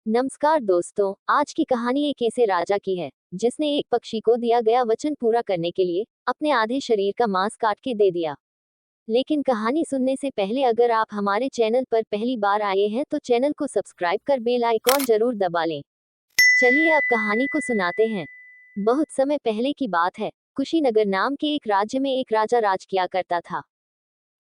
नमस्कार दोस्तों, आज की कहानी एक ऐसे राजा की है जिसने एक पक्षी को दिया गया वचन पूरा करने के लिए अपने आधे शरीर का मांस काट के दे दिया। लेकिन कहानी सुनने से पहले अगर आप हमारे चैनल पर पहली बार आए हैं तो चैनल को सब्सक्राइब कर बेल आइकॉन जरूर दबा लें। चलिए अब कहानी को सुनाते हैं। बहुत समय पहले की बात है। कुशीनगर नाम के एक राज्य में एक राजा राज किया करता था।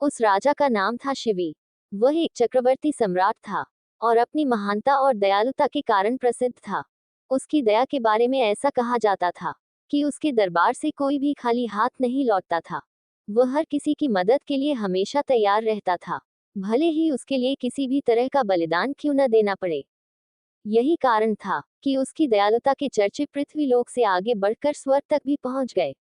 उस राजा का नाम था शिवी। वह एक चक्रवर्ती सम्राट था और अपनी महानता और दयालुता के कारण प्रसिद्ध था। उसकी दया के बारे में ऐसा कहा जाता था कि उसके दरबार से कोई भी खाली हाथ नहीं लौटता था। वह हर किसी की मदद के लिए हमेशा तैयार रहता था, भले ही उसके लिए किसी भी तरह का बलिदान क्यों न देना पड़े। यही कारण था कि उसकी दयालुता के चर्चे पृथ्वीलोक से आगे बढ़कर स्वर्ग तक भी पहुंच गए।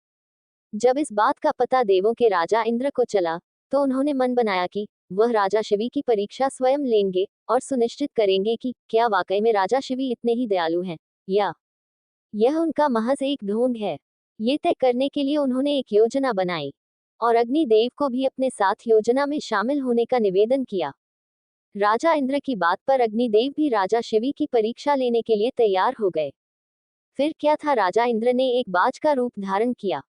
जब इस बात का पता देवों के राजा इंद्र को चला, तो उन्होंने मन बनाया कि वह राजा शिवी की परीक्षा स्वयं लेंगे और सुनिश्चित करेंगे कि क्या वाकई में राजा शिवी इतने ही दयालु हैं, या यह उनका महज एक ढोंग है। ये तय करने के लिए उन्होंने एक योजना बनाई और अग्निदेव को भी अपने साथ योजना में शामिल होने का निवेदन किया। राजा इंद्र की बात पर अग्निदेव भी राजा शिवी की परीक्षा लेने के लिए तैयार हो गए। फिर क्या था, राजा इंद्र ने एक बाज का रूप धारण किया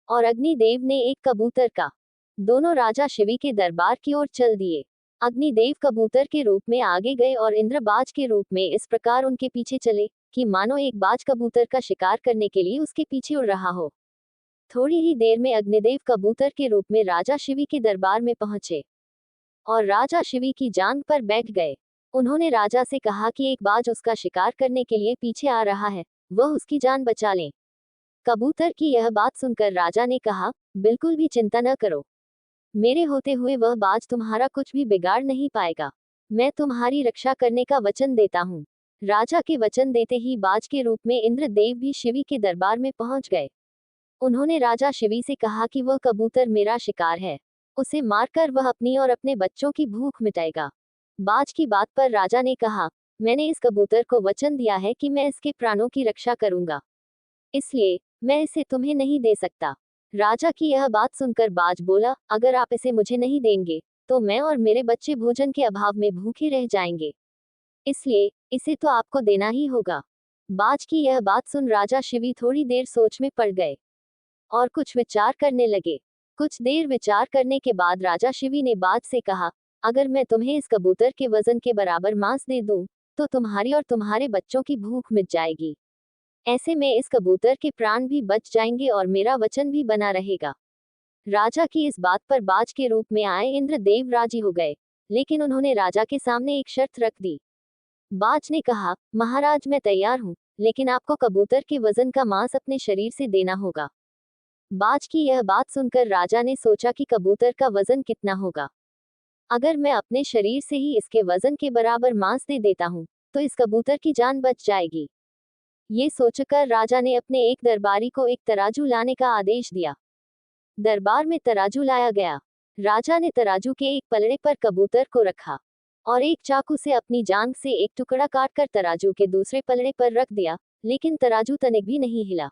और अग्निदेव ने एक कबूतर का। दोनों राजा शिवी के दरबार की ओर चल दिए। अग्निदेव कबूतर के रूप में आगे गए और इंद्र बाज के रूप में इस प्रकार उनके पीछे चले कि मानो एक बाज कबूतर का शिकार करने के लिए उसके पीछे उड़ रहा हो। थोड़ी ही देर में अग्निदेव कबूतर के रूप में राजा शिवी के दरबार में पहुंचे और राजा शिवी की जांग पर बैठ गए। उन्होंने राजा से कहा कि एक बाज उसका शिकार करने के लिए पीछे आ रहा है, वह उसकी जान बचा लें। कबूतर की यह बात सुनकर राजा ने कहा, बिल्कुल भी चिंता न करो, मेरे होते हुए वह बाज तुम्हारा कुछ भी बिगाड़ नहीं पाएगा। मैं तुम्हारी रक्षा करने का वचन देता हूँ। राजा के वचन देते ही बाज के रूप में इंद्रदेव भी शिवी के दरबार में पहुंच गए। उन्होंने राजा शिवी से कहा कि वह कबूतर मेरा शिकार है, उसे मारकर वह अपनी और अपने बच्चों की भूख मिटाएगा। बाज की बात पर राजा ने कहा, मैंने इस कबूतर को वचन दिया है कि मैं इसके प्राणों की रक्षा करूंगा, इसलिए मैं इसे तुम्हें नहीं दे सकता। राजा की यह बात सुनकर बाज बोला, अगर आप इसे मुझे नहीं देंगे तो मैं और मेरे बच्चे भोजन के अभाव में भूखे रह जाएंगे, इसलिए इसे तो आपको देना ही होगा। बाज की यह बात सुन राजा शिवी थोड़ी देर सोच में पड़ गए और कुछ विचार करने लगे। कुछ देर विचार करने के बाद राजा शिवी ने बाज से कहा, अगर मैं तुम्हें इस कबूतर के वजन के बराबर मांस दे दूं, तो तुम्हारी और तुम्हारे बच्चों की भूख मिट जाएगी। ऐसे में इस कबूतर के प्राण भी बच जाएंगे और मेरा वचन भी बना रहेगा। राजा की इस बात पर बाज के रूप में आए इंद्रदेव राजी हो गए, लेकिन उन्होंने राजा के सामने एक शर्त रख दी। बाज ने कहा, महाराज मैं तैयार हूँ, लेकिन आपको कबूतर के वजन का मांस अपने शरीर से देना होगा। बाज की यह बात सुनकर राजा ने सोचा कि कबूतर का वजन कितना होगा। अगर मैं अपने शरीर से ही इसके वजन के बराबर मांस दे देता हूँ, तो इस कबूतर की जान बच जाएगी। ये सोचकर राजा ने अपने एक दरबारी को एक तराजू लाने का आदेश दिया। दरबार में तराजू लाया गया। राजा ने तराजू के एक पलड़े पर कबूतर को रखा और एक चाकू से अपनी जांघ से एक टुकड़ा काटकर तराजू के दूसरे पलड़े पर रख दिया, लेकिन तराजू तनिक भी नहीं हिला।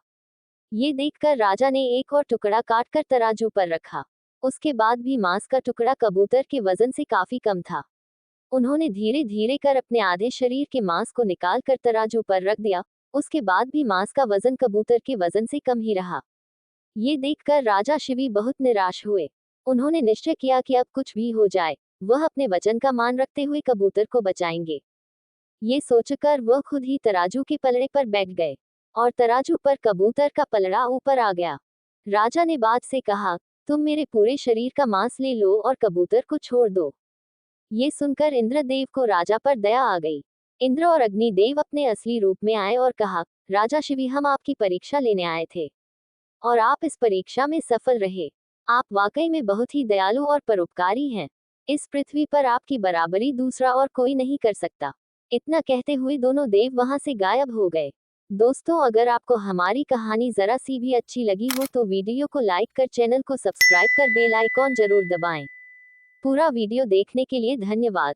ये देखकर राजा ने एक और टुकड़ा काटकर तराजू पर रखा। उसके बाद भी मांस का टुकड़ा कबूतर के वजन से काफी कम था। उन्होंने धीरे धीरे कर अपने आधे शरीर के मांस को निकाल कर तराजू पर रख दिया। उसके बाद भी मांस का वजन कबूतर के वजन से कम ही रहा। ये देखकर राजा शिवी बहुत निराश हुए। उन्होंने निश्चय किया कि अब कुछ भी हो जाए, वह अपने वचन का मान रखते हुए कबूतर को बचाएंगे। ये सोचकर वह खुद ही तराजू के पलड़े पर बैठ गए और तराजू पर कबूतर का पलड़ा ऊपर आ गया। राजा ने बाज से कहा, तुम मेरे पूरे शरीर का मांस ले लो और कबूतर को छोड़ दो। ये सुनकर इंद्रदेव को राजा पर दया आ गई। इंद्र और अग्निदेव अपने असली रूप में आए और कहा, राजा शिवी हम आपकी परीक्षा लेने आए थे और आप इस परीक्षा में सफल रहे। आप वाकई में बहुत ही दयालु और परोपकारी हैं। इस पृथ्वी पर आपकी बराबरी दूसरा और कोई नहीं कर सकता। इतना कहते हुए दोनों देव वहां से गायब हो गए। दोस्तों, अगर आपको हमारी कहानी जरा सी भी अच्छी लगी हो तो वीडियो को लाइक कर चैनल को सब्सक्राइब कर बेल आइकॉन जरूर दबाएं। पूरा वीडियो देखने के लिए धन्यवाद।